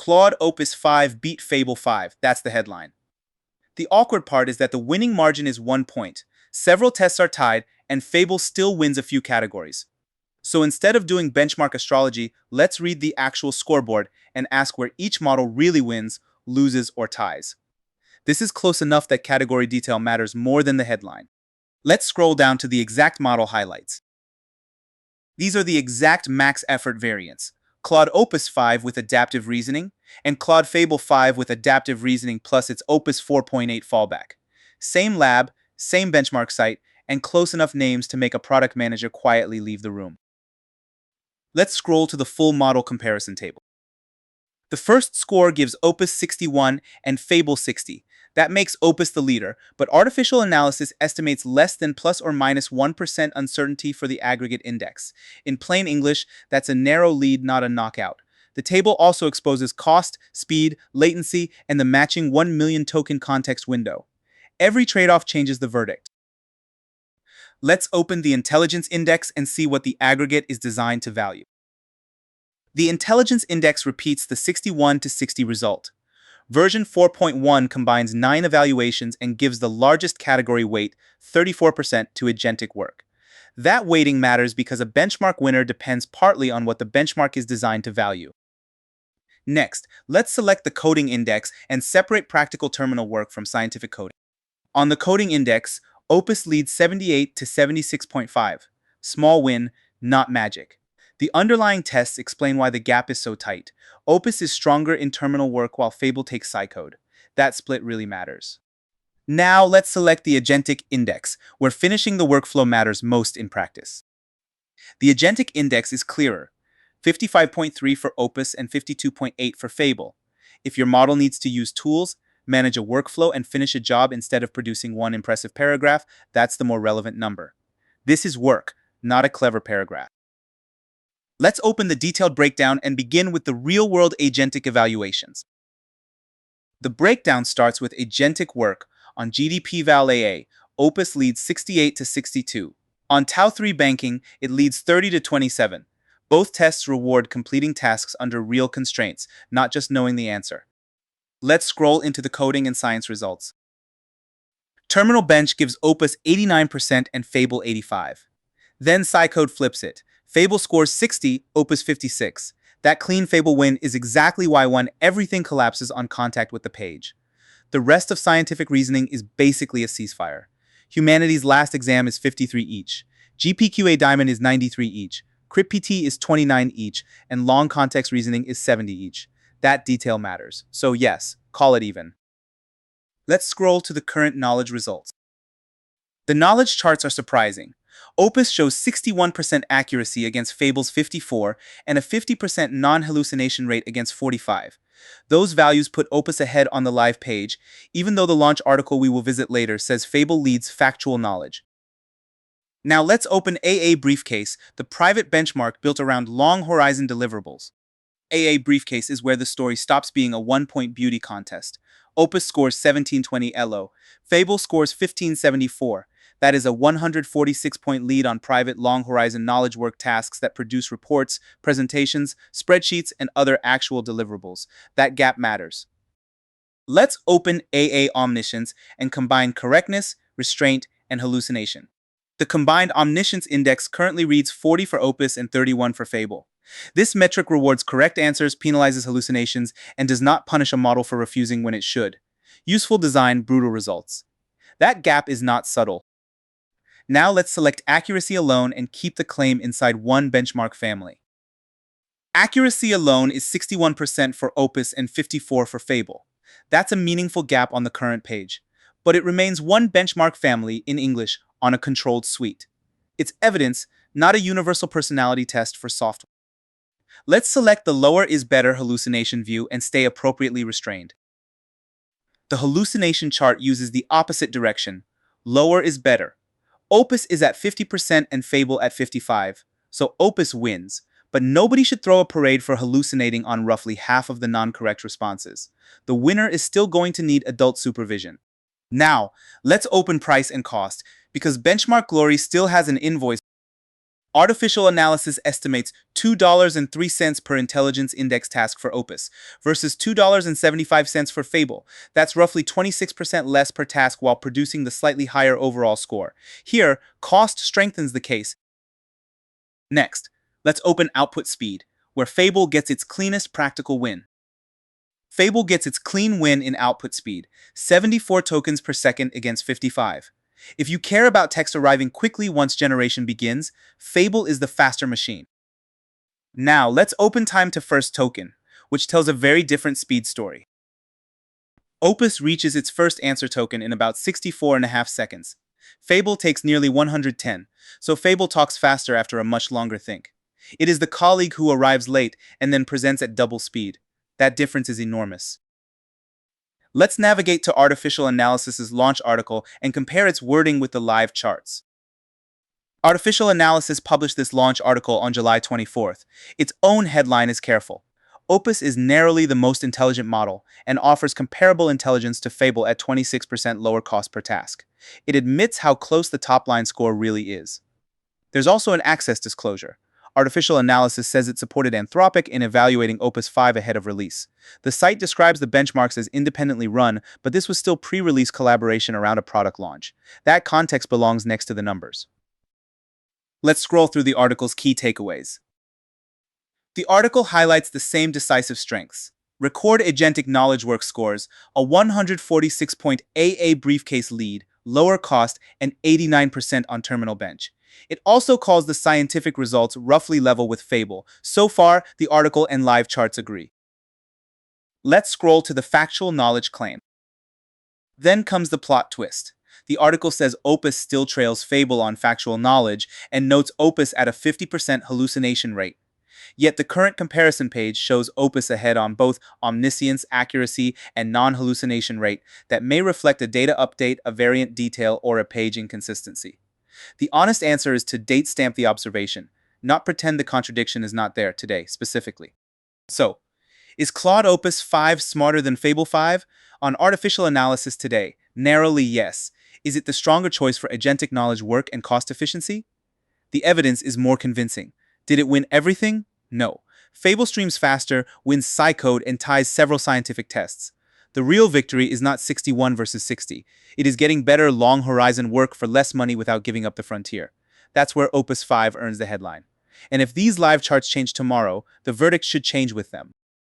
Claude Opus 5 beat Fable 5. That's the headline. The awkward part is that the winning margin is 1 point. Several tests are tied, and Fable still wins a few categories. So instead of doing benchmark astrology, let's read the actual scoreboard and ask where each model really wins, loses, or ties. This is close enough that category detail matters more than the headline. Let's scroll down to the exact model highlights. These are the exact max effort variants. Claude Opus 5 with adaptive reasoning, and Claude Fable 5 with adaptive reasoning plus its Opus 4.8 fallback. Same lab, same benchmark site, and close enough names to make a product manager quietly leave the room. Let's scroll to the full model comparison table. The first score gives Opus 61 and Fable 60. That makes Opus the leader, but artificial analysis estimates less than plus or minus 1% uncertainty for the aggregate index. In plain English, that's a narrow lead, not a knockout. The table also exposes cost, speed, latency, and the matching 1 million token context window. Every trade-off changes the verdict. Let's open the intelligence index and see what the aggregate is designed to value. The intelligence index repeats the 61 to 60 result. Version 4.1 combines 9 evaluations and gives the largest category weight, 34%, to agentic work. That weighting matters because a benchmark winner depends partly on what the benchmark is designed to value. Next, let's select the coding index and separate practical terminal work from scientific coding. On the coding index, Opus leads 78 to 76.5. Small win, not magic. The underlying tests explain why the gap is so tight. Opus is stronger in terminal work while Fable takes psycode. That split really matters. Now let's select the agentic index, where finishing the workflow matters most in practice. The agentic index is clearer, 55.3 for Opus and 52.8 for Fable. If your model needs to use tools, manage a workflow, and finish a job instead of producing one impressive paragraph, that's the more relevant number. This is work, not a clever paragraph. Let's open the detailed breakdown and begin with the real-world agentic evaluations. The breakdown starts with agentic work. On GDP Val AA, Opus leads 68 to 62. On Tau 3 banking, it leads 30 to 27. Both tests reward completing tasks under real constraints, not just knowing the answer. Let's scroll into the coding and science results. Terminal Bench gives Opus 89% and Fable 85. Then Psycode flips it. Fable scores 60, Opus 56. That clean Fable win is exactly why everything collapses on contact with the page. The rest of scientific reasoning is basically a ceasefire. Humanity's last exam is 53 each. GPQA Diamond is 93 each. CryptPT is 29 each, and long context reasoning is 70 each. That detail matters. So yes, call it even. Let's scroll to the current knowledge results. The knowledge charts are surprising. Opus shows 61% accuracy against Fable's 54 and a 50% non-hallucination rate against 45. Those values put Opus ahead on the live page, even though the launch article we will visit later says Fable leads factual knowledge. Now let's open AA Briefcase, the private benchmark built around long horizon deliverables. AA Briefcase is where the story stops being a one-point beauty contest. Opus scores 1720 ELO. Fable scores 1574. That is a 146-point lead on private long-horizon knowledge work tasks that produce reports, presentations, spreadsheets, and other actual deliverables. That gap matters. Let's open AA Omniscience and combine correctness, restraint, and hallucination. The combined Omniscience index currently reads 40 for Opus and 31 for Fable. This metric rewards correct answers, penalizes hallucinations, and does not punish a model for refusing when it should. Useful design, brutal results. That gap is not subtle. Now let's select accuracy alone and keep the claim inside one benchmark family. Accuracy alone is 61% for Opus and 54% for Fable. That's a meaningful gap on the current page. But it remains one benchmark family in English on a controlled suite. It's evidence, not a universal personality test for software. Let's select the lower is better hallucination view and stay appropriately restrained. The hallucination chart uses the opposite direction. Lower is better. Opus is at 50% and Fable at 55%, so Opus wins, but nobody should throw a parade for hallucinating on roughly half of the non-correct responses. The winner is still going to need adult supervision. Now, let's open price and cost, because benchmark glory still has an invoice. Artificial analysis estimates $2.03 per intelligence index task for Opus versus $2.75 for Fable. That's roughly 26% less per task while producing the slightly higher overall score. Here, cost strengthens the case. Next, let's open output speed, where Fable gets its cleanest practical win. Fable gets its clean win in output speed, 74 tokens per second against 55. If you care about text arriving quickly once generation begins, Fable is the faster machine. Now, let's open time to first token, which tells a very different speed story. Opus reaches its first answer token in about 64.5 seconds. Fable takes nearly 110, so Fable talks faster after a much longer think. It is the colleague who arrives late and then presents at double speed. That difference is enormous. Let's navigate to Artificial Analysis's launch article and compare its wording with the live charts. Artificial Analysis published this launch article on July 24th. Its own headline is careful. Opus is narrowly the most intelligent model and offers comparable intelligence to Fable at 26% lower cost per task. It admits how close the top-line score really is. There's also an access disclosure. Artificial Analysis says it supported Anthropic in evaluating Opus 5 ahead of release. The site describes the benchmarks as independently run, but this was still pre-release collaboration around a product launch. That context belongs next to the numbers. Let's scroll through the article's key takeaways. The article highlights the same decisive strengths. Record agentic knowledge work scores, a 146-point AA briefcase lead, lower cost, and 89% on terminal bench. It also calls the scientific results roughly level with Fable. So far, the article and live charts agree. Let's scroll to the factual knowledge claim. Then comes the plot twist. The article says Opus still trails Fable on factual knowledge and notes Opus at a 50% hallucination rate. Yet the current comparison page shows Opus ahead on both Omniscience accuracy and non-hallucination rate that may reflect a data update, a variant detail, or a page inconsistency. The honest answer is to date stamp the observation, not pretend the contradiction is not there today, specifically. So, is Claude Opus 5 smarter than Fable 5? On Artificial Analysis today, narrowly yes. Is it the stronger choice for agentic knowledge work and cost efficiency? The evidence is more convincing. Did it win everything? No. Fable streams faster, wins Psycode, and ties several scientific tests. The real victory is not 61 versus 60. It is getting better long horizon work for less money without giving up the frontier. That's where Opus 5 earns the headline. And if these live charts change tomorrow, the verdict should change with them.